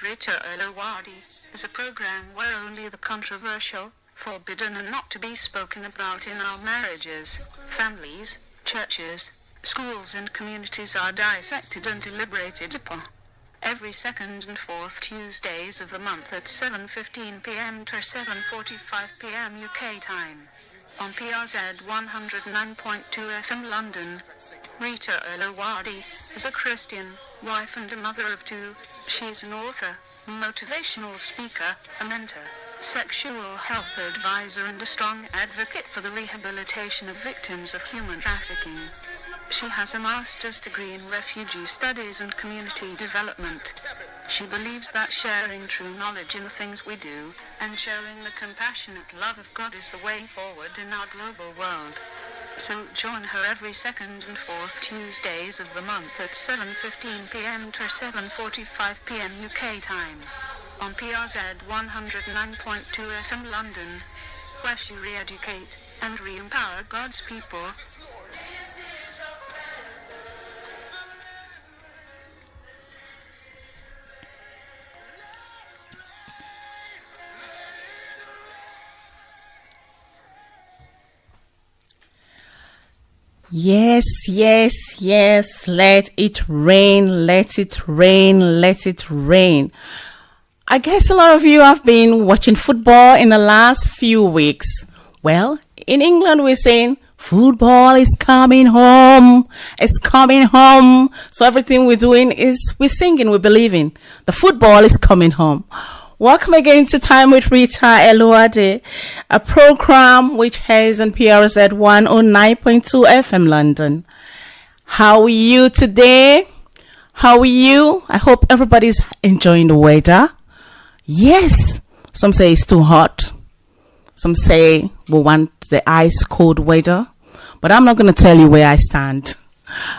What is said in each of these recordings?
Rita Eluwade is a program where only the controversial, forbidden and not to be spoken about in our marriages, families, churches, schools and communities are dissected and deliberated upon. Every second and fourth Tuesdays of the month at 7:15 p.m. to 7:45 p.m. UK time. On PRZ 109.2 FM London. Rita Eluwade is a Christian, wife and a mother of two. She is an author, motivational speaker, a mentor, sexual health advisor and a strong advocate for the rehabilitation of victims of human trafficking. She has a master's degree in refugee studies and community development. She believes that sharing true knowledge in the things we do, and showing the compassionate love of God is the way forward in our global world. So join her every second and fourth Tuesdays of the month at 7:15 p.m. to 7:45 p.m. UK time. On PRZ 109.2 FM London, where she re-educate and re-empower God's people. Yes, yes, yes. Let it rain, let it rain, let it rain. I guess a lot of you have been watching football in the last few weeks. Well, in England we're saying football is coming home. It's coming home. So everything we're doing is we're singing, we're believing. The football is coming home. Welcome again to Time with Rita Eluwade, a program which has on PRZ 109.2 FM London. How are you today? How are you? I hope everybody's enjoying the weather. Yes, some say it's too hot. Some say we want the ice cold weather. But I'm not going to tell you where I stand.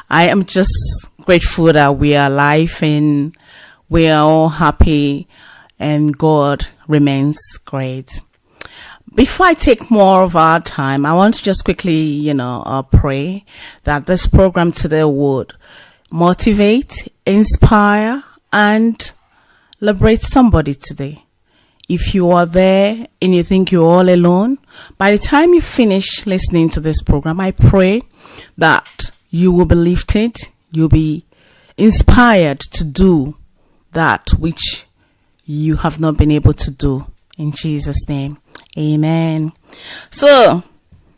I am just grateful that we are alive and we are all happy. And God remains great. Before I take more of our time, I want to just quickly, pray that this program today would motivate, inspire, and liberate somebody today. If you are there and you think you're all alone, by the time you finish listening to this program, I pray that you will be lifted, you'll be inspired to do that which you have not been able to do. In Jesus' name, amen. So,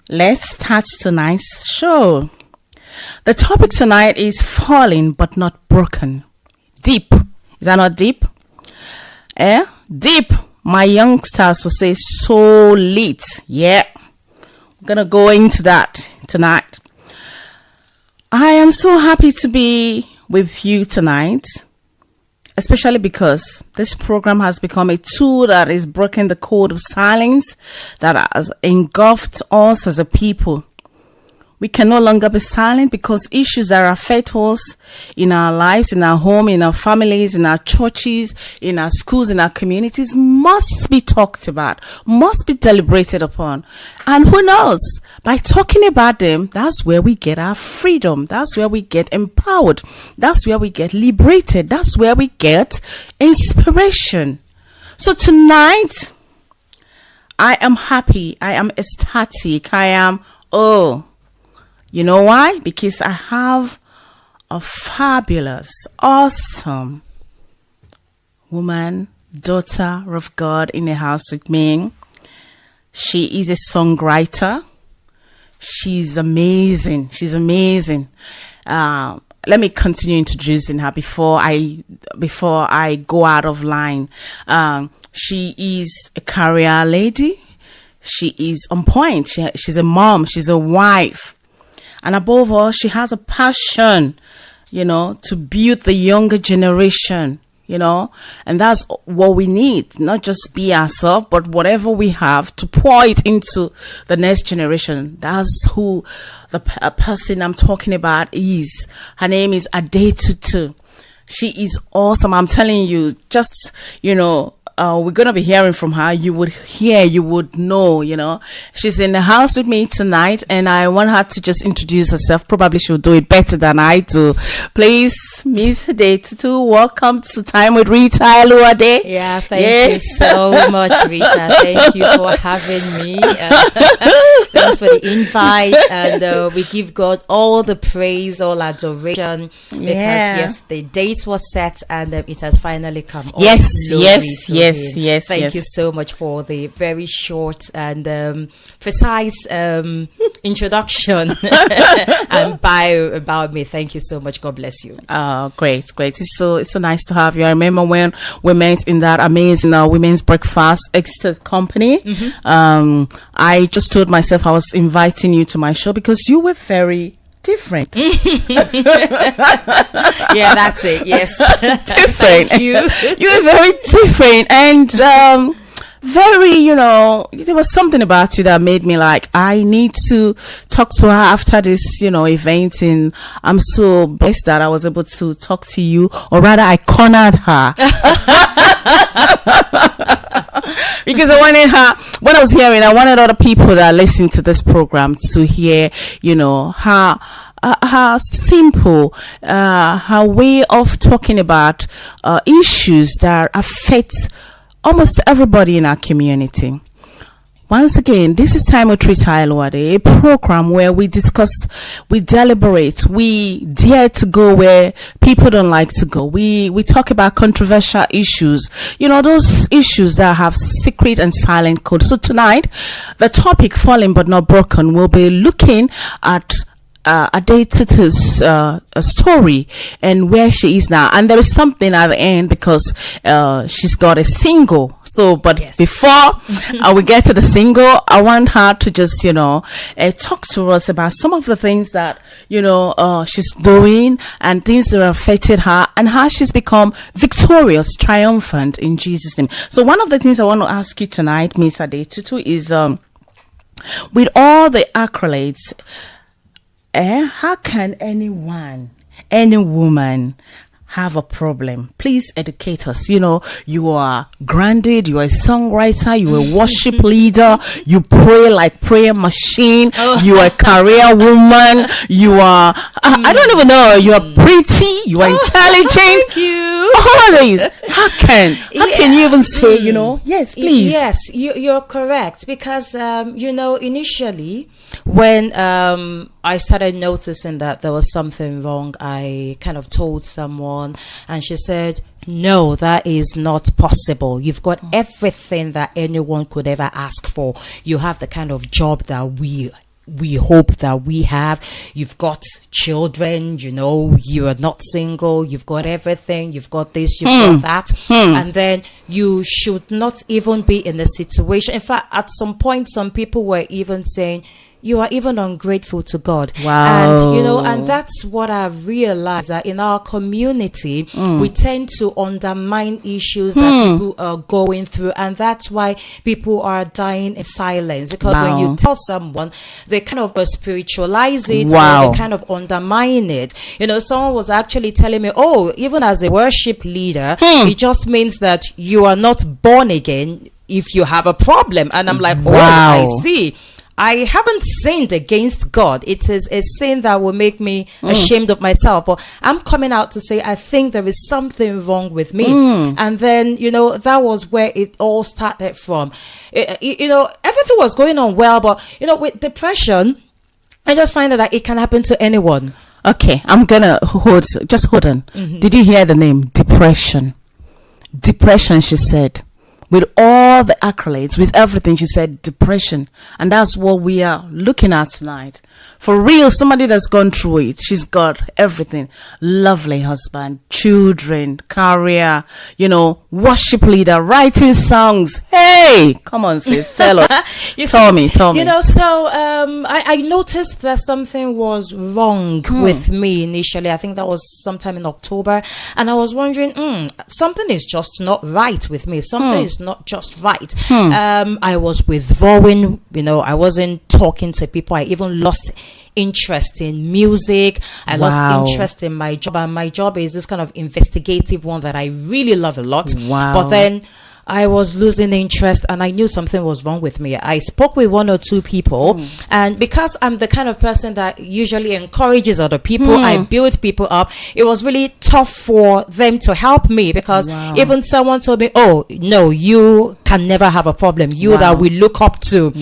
let's start tonight's show. The topic tonight is falling but not broken. Deep. Is that not deep? Deep. My youngsters will say so lit. Yeah. I'm going to go into that tonight. I am so happy to be with you tonight. Especially because this program has become a tool that is breaking the code of silence that has engulfed us as a people. We can no longer be silent because issues that affect us in our lives, in our home, in our families, in our churches, in our schools, in our communities must be talked about, must be deliberated upon. And who knows, by talking about them, that's where we get our freedom. That's where we get empowered. That's where we get liberated. That's where we get inspiration. So tonight, I am happy. I am ecstatic. You know why? Because I have a fabulous, awesome woman, daughter of God in the house with me. She is a songwriter. She's amazing. She's amazing. Let me continue introducing her before I go out of line. She is a career lady. She is on point. She's a mom. She's a wife. And above all, she has a passion, to build the younger generation, and that's what we need, not just be ourselves, but whatever we have to pour it into the next generation. That's who the person I'm talking about is. Her name is Adetutu. She is awesome. I'm telling you, just, we're going to be hearing from her. You would know, She's in the house with me tonight, and I want her to just introduce herself. Probably she'll do it better than I do. Please, Miss Adetutu, welcome to Time with Rita Eluwade. Yeah, thank you so much, Rita. Thank you for having me. Thanks for the invite, and we give God all the praise, all adoration, because yes, the date was set and it has finally come. Yes. Thank you so much for the very short and precise introduction and bio about me. Thank you so much. God bless you. Oh, great. It's so nice to have you. I remember when we met in that amazing women's breakfast Exeter company. I just told myself I was inviting you to my show because you were very different. Yeah, that's it. Yes. Different. Thank you. You were very different, and very, there was something about you that made me like, I need to talk to her after this, event, and I'm so blessed that I was able to talk to you, or rather I cornered her. Because I wanted her, when I was hearing, I wanted other people that listen to this program to hear, her simple, her way of talking about issues that affect almost everybody in our community. Once again, this is Time with Rita Eluwade, a program where we discuss, we deliberate, we dare to go where people don't like to go. We talk about controversial issues, those issues that have secret and silent code. So tonight, the topic, Falling But Not Broken, will be looking at Adetutu's story and where she is now, and there is something at the end because she's got a single. So, but yes, before we get to the single, I want her to just talk to us about some of the things that she's doing and things that have affected her and how she's become victorious, triumphant in Jesus' name. So, one of the things I want to ask you tonight, Miss Adetutu, is with all the accolades, how can any woman have a problem? Please educate us. You are grounded, you are a songwriter, you are a worship leader, you pray like prayer machine, you are a career woman, you are, I don't even know, you are pretty, you are intelligent. Thank you. All of these. How can you even say, yes, please? Yes, you're correct, because, initially, when I started noticing that there was something wrong, I kind of told someone, and she said, no, that is not possible. You've got everything that anyone could ever ask for. You have the kind of job that we hope that we have. You've got children, you are not single, you've got everything, you've got this, you've got that, and then you should not even be in a situation. In fact, at some point, some people were even saying, you are even ungrateful to God. Wow. And and that's what I've realized, that in our community, we tend to undermine issues that people are going through, and that's why people are dying in silence, because when you tell someone, they kind of spiritualize it, or they kind of undermine it. Someone was actually telling me, even as a worship leader, it just means that you are not born again if you have a problem. And I'm like, I see. I haven't sinned against God. It is a sin that will make me ashamed of myself. But I'm coming out to say, I think there is something wrong with me. And then, that was where it all started from. Everything was going on well, but, with depression, I just find that it can happen to anyone. Okay, I'm gonna hold on. Did you hear the name? Depression, she said. With all the accolades, with everything, she said depression. And that's what we are looking at tonight. For real, somebody that's gone through it. She's got everything. Lovely husband, children, career, worship leader, writing songs. Hey, come on, sis, tell us. Tell me. So I noticed that something was wrong with me initially. I think that was sometime in October. And I was wondering, something is just not right with me. Something is not just right. I was withdrawing, I wasn't talking to people. I even lost interest in music. I lost interest in my job, and my job is this kind of investigative one that I really love a lot. But then I was losing interest and I knew something was wrong with me. I spoke with one or two people, and because I'm the kind of person that usually encourages other people, I build people up. It was really tough for them to help me, because even someone told me, oh, no, you can never have a problem. You that we look up to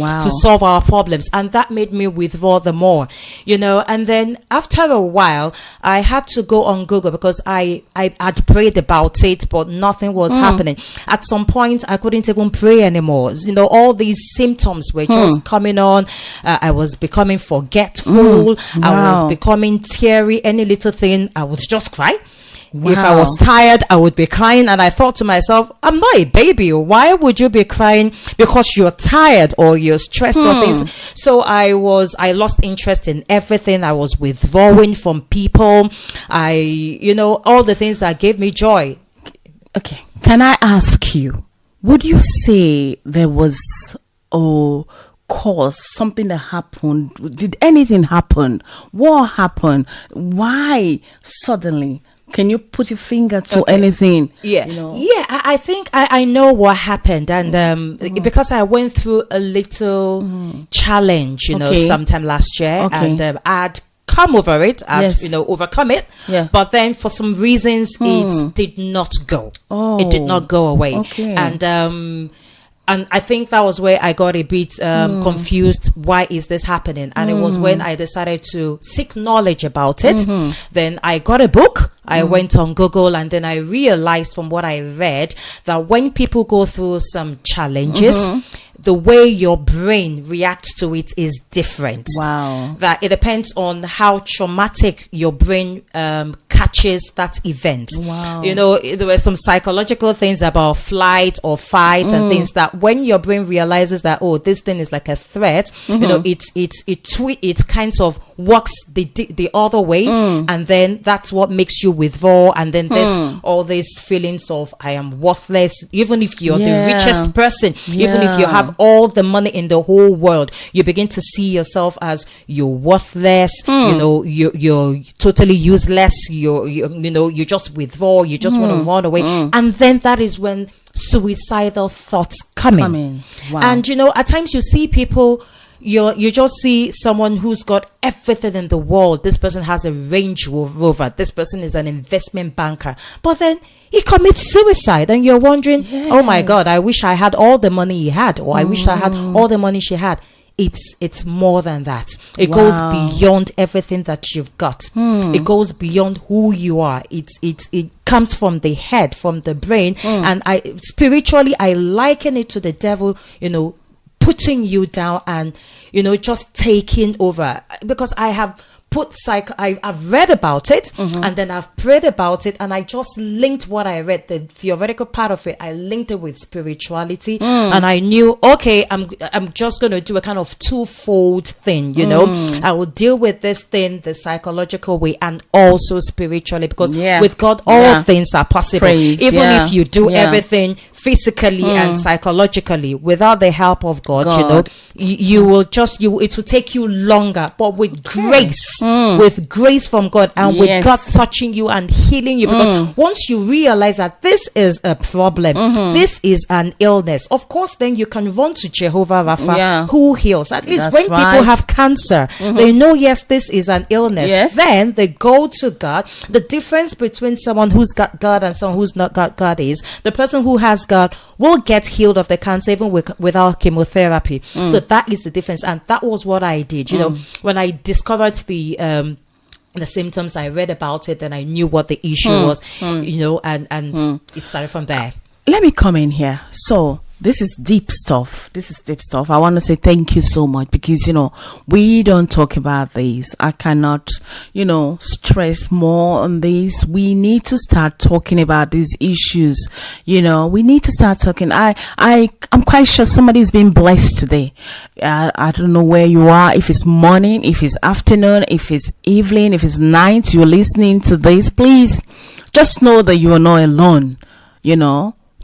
solve our problems. And that made me withdraw the more, and then after a while, I had to go on Google, because I had prayed about it, but nothing was happening. At some point, I couldn't even pray anymore. All these symptoms were just coming on. I was becoming forgetful. I was becoming teary. Any little thing, I would just cry. If I was tired, I would be crying. And I thought to myself, I'm not a baby. Why would you be crying because you're tired or you're stressed or things? So I lost interest in everything. I was withdrawing from people. All the things that gave me joy. Okay. Can I ask you, would you say there was a cause, something that happened? Did anything happen? What happened? Why suddenly? Can you put your finger to anything? Yeah. I think I know what happened, and because I went through a little challenge, sometime last year, and I'd come over it, and overcome it. Yeah. But then for some reasons, it did not go. Oh. It did not go away. Okay. And I think that was where I got a bit confused. Why is this happening? And it was when I decided to seek knowledge about it. Then I got a book. I went on Google, and then I realized from what I read that when people go through some challenges, the way your brain reacts to it is different. Wow. That it depends on how traumatic your brain catches that event. Wow. There were some psychological things about flight or fight and things that when your brain realizes that, oh, this thing is like a threat, it kind of works the other way, and then that's what makes you withdraw. And then there's all these feelings of I am worthless, even if you're the richest person, even if you have all the money in the whole world, you begin to see yourself as you're worthless. You're totally useless. You just withdraw. You just want to run away, and then that is when suicidal thoughts come in. Wow. And at times you see people. You just see someone who's got everything in the world. This person has a Range Rover. This person is an investment banker. But then he commits suicide, and you're wondering, oh my God, I wish I had all the money he had, or I wish I had all the money she had. It's more than that. It goes beyond everything that you've got. It goes beyond who you are. It comes from the head, from the brain. And spiritually, I liken it to the devil, putting you down and just taking over, because I have I've read about it, and then I've prayed about it, and I just linked what I read, the theoretical part of it, I linked it with spirituality, and I knew, okay, I'm just going to do a kind of twofold thing, I will deal with this thing the psychological way and also spiritually, because with God all things are possible. Even if you do everything physically and psychologically without the help of God. You will it will take you longer, but with grace. With grace from God, and with God touching you and healing you, because once you realize that this is a problem, this is an illness, of course then you can run to Jehovah Rapha, who heals. At least when people have cancer, they know, yes, this is an illness. Then they go to God. The difference between someone who's got God and someone who's not got God is the person who has God will get healed of the cancer even without chemotherapy. So that is the difference, and that was what I did. When I discovered the symptoms, I read about it, and I knew what the issue was, and it started from there. Let me come in here. So this is deep stuff. I want to say thank you so much, because we don't talk about this. I cannot stress more on this. We need to start talking about these issues. We need to start talking. I'm quite sure somebody's been blessed today. I don't know where you are, if it's morning, if it's afternoon, if it's evening, if it's night, you're listening to this. Please just know that you are not alone.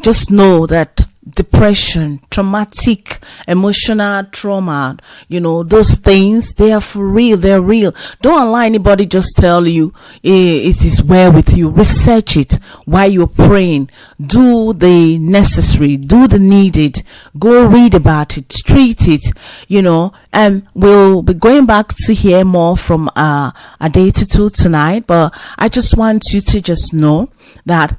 Just know that depression, traumatic, emotional trauma, those things, they are for real. They're real. Don't allow anybody just tell you it is well with you. Research it while you're praying. Do the necessary, do the needed. Go read about it, treat it, and we'll be going back to hear more from Adetutu tonight, but I just want you to just know that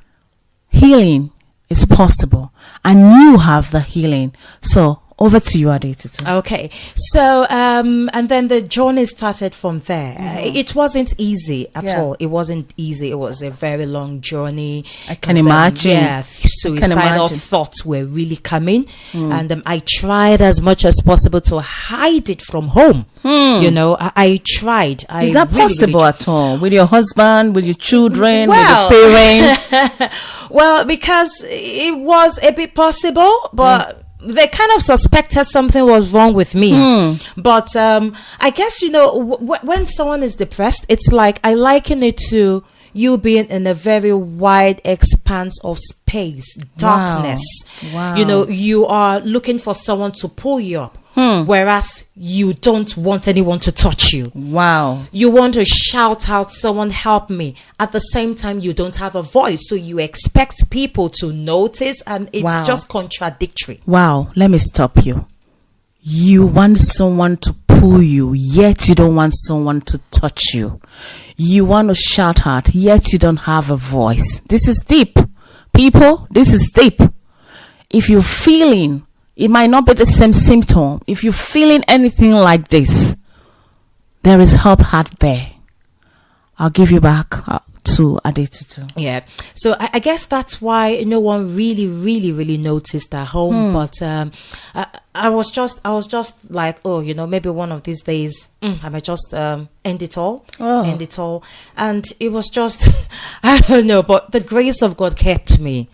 healing is possible, and you have the healing. So over to you, Adetutu. Okay, so and then the journey started from there. It wasn't easy at all. It wasn't easy. It was a very long journey. I can imagine. Suicidal thoughts were really coming, and I tried as much as possible to hide it from home. I tried. Is that possible at all? With your husband, with your children, with your parents? Well, because it was a bit possible, but they kind of suspected something was wrong with me. But I guess, when someone is depressed, it's like I liken it to you being in a very wide expanse of space, darkness. Wow. You are looking for someone to pull you up. Whereas you don't want anyone to touch you. Wow. You want to shout out, someone help me. At the same time, you don't have a voice. So you expect people to notice, and it's just contradictory. Wow. Let me stop you. You want someone to pull you, yet you don't want someone to touch you. You want to shout out, yet you don't have a voice. This is deep. People, this is deep. If you're feeling, it might not be the same symptom. If you're feeling anything like this, there is help out there. I'll give you back to Adetutu. Yeah. So I guess that's why no one really noticed at home. But I was just like, maybe one of these days I might just end it all. And it was just, I don't know, but the grace of God kept me.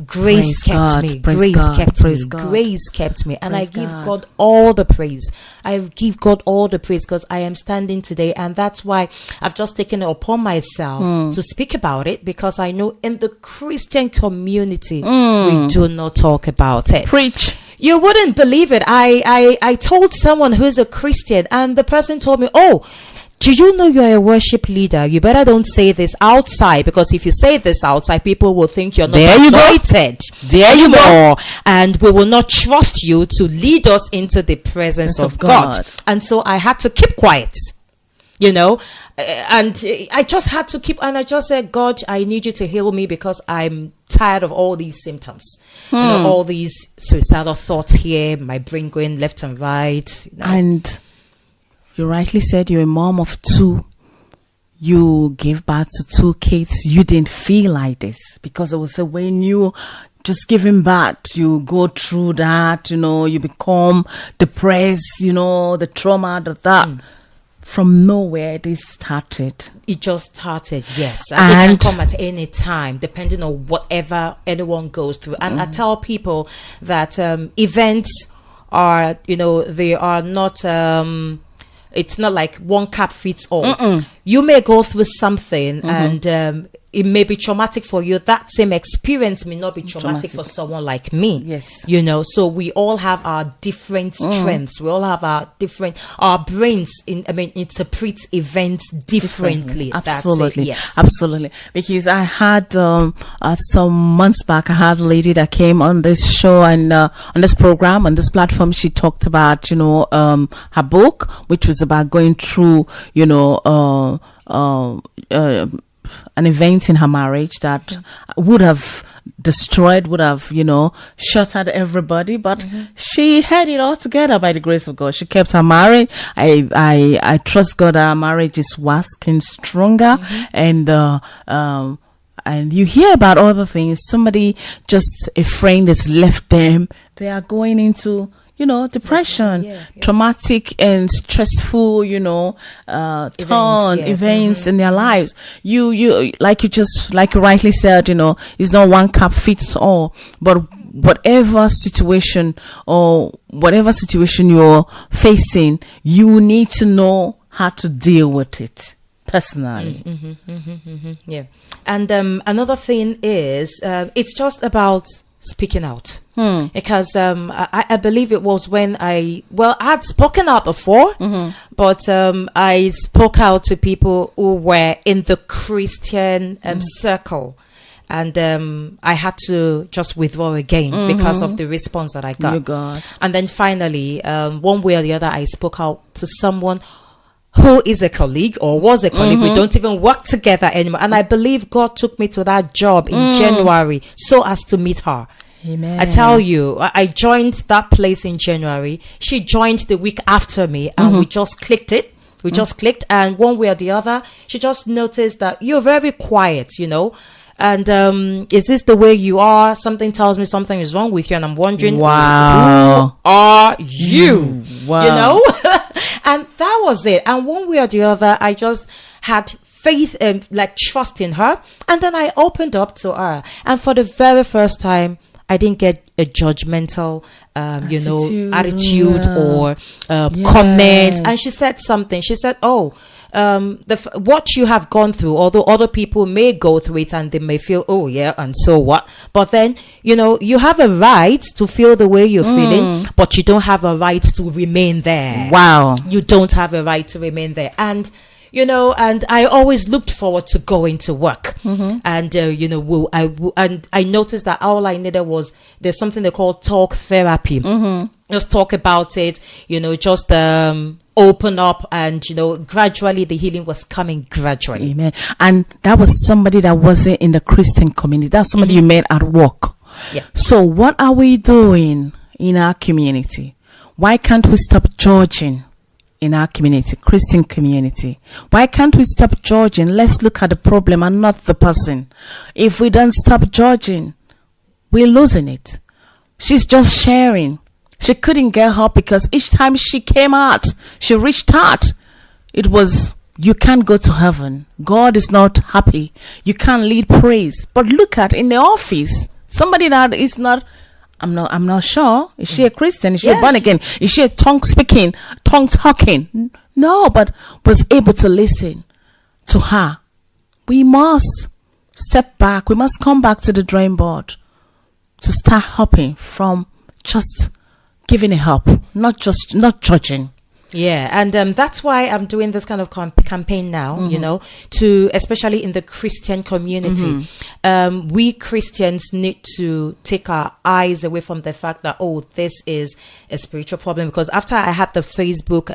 Grace kept me. Grace kept me. And I give God all the praise. I give God all the praise because I am standing today. And that's why I've just taken it upon myself to speak about it, because I know in the Christian community, we do not talk about it. Preach. You wouldn't believe it. I told someone who's a Christian, and the person told me, do you know you're a worship leader? You better don't say this outside, because if you say this outside, people will think you're not anointed. There you go. And we will not trust you to lead us into the presence of God. And so I had to keep quiet, and I just had to keep, and I just said, God, I need you to heal me, because I'm tired of all these symptoms, all these suicidal thoughts here, my brain going left and right. And you rightly said you're a mom of 2. You gave birth to 2 kids. You didn't feel like this, because it was when you just giving birth, you go through that, you become depressed, the trauma, that. From nowhere, this started. It just started, yes. And it can come at any time, depending on whatever anyone goes through. And I tell people that events are, they are not... it's not like one cap fits all. You may go through something and it may be traumatic for you. That same experience may not be traumatic for someone like me. Yes. So we all have our different strengths. We all have our brains interpret events differently. Absolutely. That's it. Yes. Absolutely. Because I had, some months back, I had a lady that came on this show and, on this program, on this platform, she talked about, her book, which was about going through, an event in her marriage that would have destroyed, shattered everybody, but she had it all together by the grace of God. She kept her marriage. I trust God our marriage is working stronger, and you hear about other things. Somebody, just a friend has left them. They are going into depression, traumatic and stressful, events in their lives. You like you rightly said, it's not one cap fits all, but whatever situation you're facing, you need to know how to deal with it personally. Yeah. And another thing is, it's just about speaking out. Because I believe it was when I had spoken out before, but I spoke out to people who were in the Christian circle. And I had to just withdraw again because of the response that I got. You got. And then finally, one way or the other, I spoke out to someone who is a colleague or was a colleague. We don't even work together anymore. And I believe God took me to that job in January so as to meet her. Amen. I tell you, I joined that place in January. She joined the week after me, and we just clicked it. We just clicked, and one way or the other, she just noticed that you're very quiet, And is this the way you are? Something tells me something is wrong with you, and I'm wondering, wow, who are you? Wow. And that was it. And one way or the other, I just had faith and trust in her, and then I opened up to her, and for the very first time, I didn't get a judgmental, attitude or comment. And she said something. She said, "Oh, what you have gone through, although other people may go through it and they may feel, oh yeah, and so what? But then, you have a right to feel the way you're feeling, but you don't have a right to remain there. Wow. You don't have a right to remain there." And and I always looked forward to going to work. And, I noticed that all I needed was, there's something they call talk therapy. Just talk about it, just open up, and, gradually the healing was coming gradually. Amen. And that was somebody that wasn't in the Christian community. That's somebody you met at work. Yeah. So what are we doing in our community? Why can't we stop judging? In our community, Christian community, why can't we stop judging? Let's look at the problem and not the person. If we don't stop judging, we're losing it. She's just sharing. She couldn't get help because each time she came out, she reached out. It was, you can't go to heaven. God is not happy. You can't lead praise. But look at in the office, somebody that is not, I'm not sure. Is she a Christian? Is she a born again? Is she a tongue talking? No, but was able to listen to her. We must step back. We must come back to the drawing board to start helping from just giving a help, not judging. Yeah, and that's why I'm doing this kind of campaign now, to, especially in the Christian community. We Christians need to take our eyes away from the fact that, this is a spiritual problem. Because after I had the Facebook,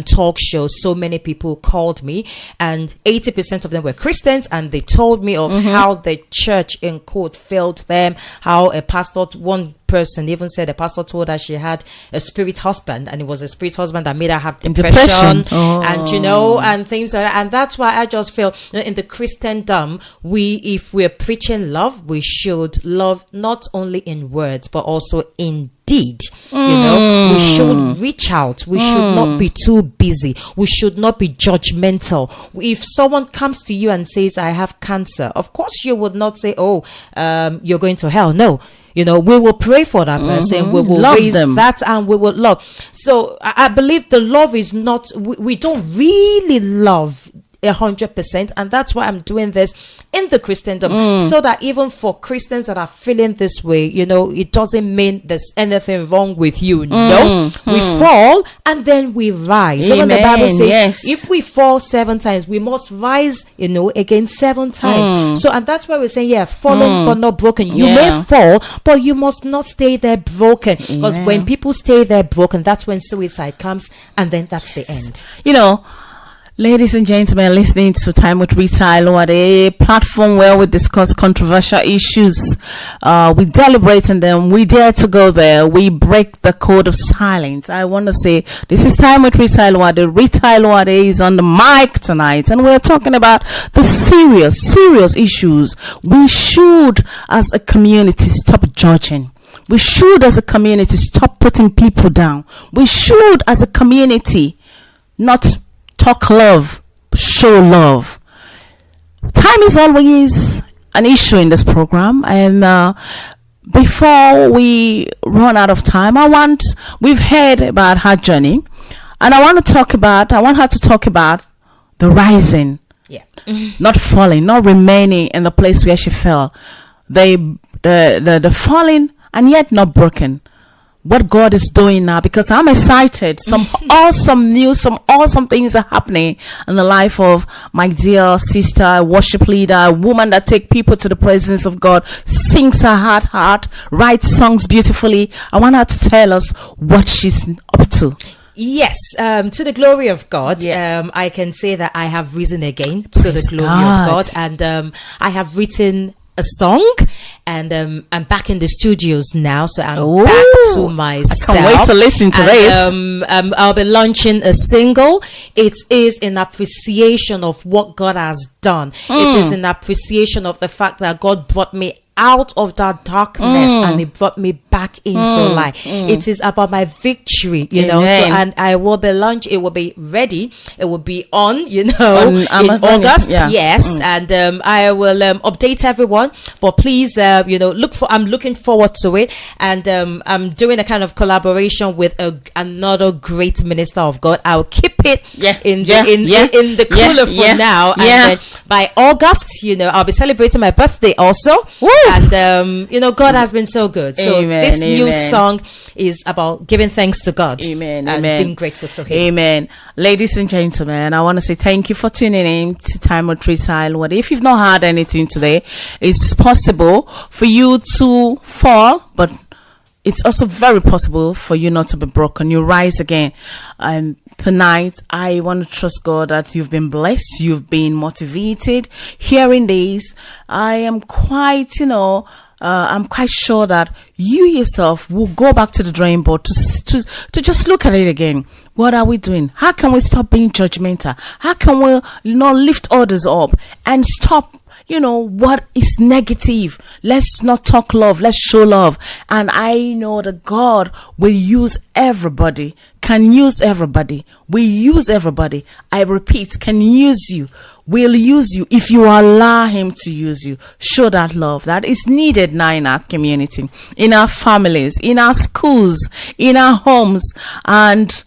talk show, so many people called me, and 80% of them were Christians, and they told me of how the church, in quote, failed them, how a pastor, one person even said a pastor told her she had a spirit husband, and it was a spirit husband that made her have depression. And and things like that. And that's why I just feel in the Christendom, if we're preaching love, we should love not only in words but also in deed. We should reach out. We should not be too busy. We should not be judgmental. If someone comes to you and says, I have cancer, of course you would not say, you're going to hell. No. We will pray for that person. We will love raise them. That, and we will love. So I believe the love is not, we don't really love 100%, and that's why I'm doing this in the Christendom, so that even for Christians that are feeling this way, it doesn't mean there's anything wrong with you. No, we fall and then we rise. Even the Bible says, if we fall 7 times, we must rise, again 7 times. So, and that's why we're saying, fallen but not broken. You may fall, but you must not stay there broken, because when people stay there broken, that's when suicide comes, and then that's the end. Ladies and gentlemen, listening to Time with Rita Eluwade, a platform where we discuss controversial issues. We deliberate on them. We dare to go there. We break the code of silence. I want to say, this is Time with Rita Eluwade. Rita Eluwade is on the mic tonight, and we're talking about the serious issues. We should, as a community, stop judging. We should, as a community, stop putting people down. We should, as a community, not talk love, show love. Time is always an issue in this program, and before we run out of time, we've heard about her journey, and I want her to talk about the rising, not falling, not remaining in the place where she fell. the falling and yet not broken. What God is doing now, because I'm excited. Some awesome news, some awesome things are happening in the life of my dear sister, worship leader, a woman that take people to the presence of God, sings her heart, writes songs beautifully. I want her to tell us what she's up to. Yes, to the glory of God, I can say that I have risen again to the glory of God, and I have written a song, and I'm back in the studios now, so I'm back to myself. I can't wait to listen to this. I'll be launching a single. It is in appreciation of what God has done. It is in appreciation of the fact that God brought me out of that darkness and He brought me back into light. It is about my victory, you know. So, and I will be launched. It will be ready. It will be on, you know, in August. Yes, and I will update everyone. But please, you know, I'm looking forward to it, and I'm doing a kind of collaboration with another great minister of God. I'll keep it in the cooler for now, and then by August, you know, I'll be celebrating my birthday also. Woo! And you know, God has been so good. So this new song is about giving thanks to God. Amen. And being grateful to Him. Amen. Ladies and gentlemen, I want to say thank you for tuning in to Time with Rita Eluwade. If you've not heard anything today, it's possible for you to fall, but it's also very possible for you not to be broken. You rise again. And tonight, I want to trust God that you've been blessed, you've been motivated. Hearing this, I am quite, I'm quite sure that you yourself will go back to the drawing board to just look at it again. What are we doing? How can we stop being judgmental? How can we lift others up and stop what is negative? Let's not talk love. Let's show love. And I know that God will use everybody, can use everybody, will use everybody. I repeat, can use you, will use you if you allow Him to use you. Show that love that is needed now in our community, in our families, in our schools, in our homes, and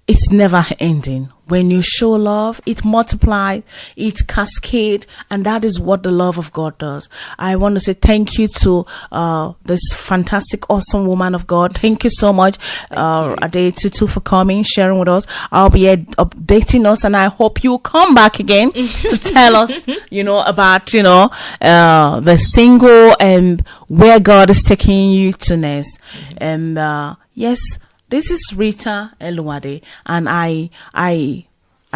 it's never ending. When you show love, it multiplies, it cascades, and that is what the love of God does. I want to say thank you to this fantastic, awesome woman of God. Thank you so much, Adetutu, for coming, sharing with us. I'll be updating us, and I hope you come back again to tell us, about, the single and where God is taking you to next. And yes. This is Rita Eluwade, and I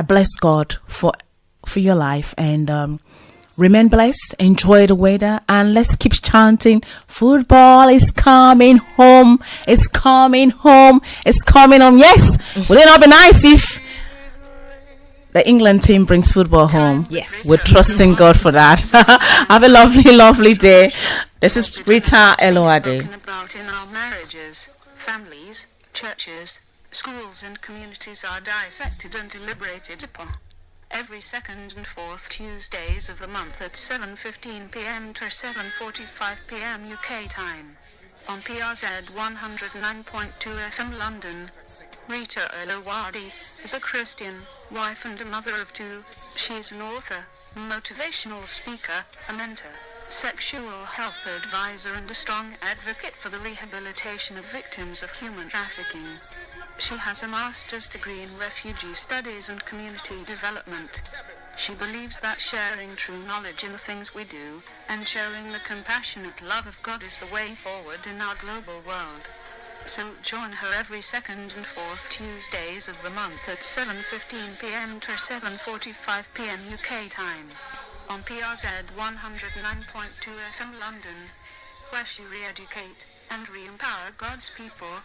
bless God for your life, and remain blessed, enjoy the weather, and let's keep chanting, football is coming home, it's coming home, it's coming home. Yes, would it not be nice if the England team brings football home? Yes. We're trusting God for that. Have a lovely, lovely day. This is Rita Eluwade. About in our marriages, families, churches, schools and communities are dissected and deliberated upon. Every second and fourth Tuesdays of the month at 7:15 p.m. to 7:45 p.m. UK time. On PRZ 109.2 FM London. Rita Eluwade is a Christian, wife and a mother of two. She is an author, motivational speaker, a mentor, sexual health advisor and a strong advocate for the rehabilitation of victims of human trafficking. She has a master's degree in refugee studies and community development. She believes that sharing true knowledge in the things we do, and showing the compassionate love of God is the way forward in our global world. So join her every second and fourth Tuesdays of the month at 7:15 p.m. to 7:45 p.m. UK time. On PRZ 109.2 FM London, where she re-educate and re-empower God's people.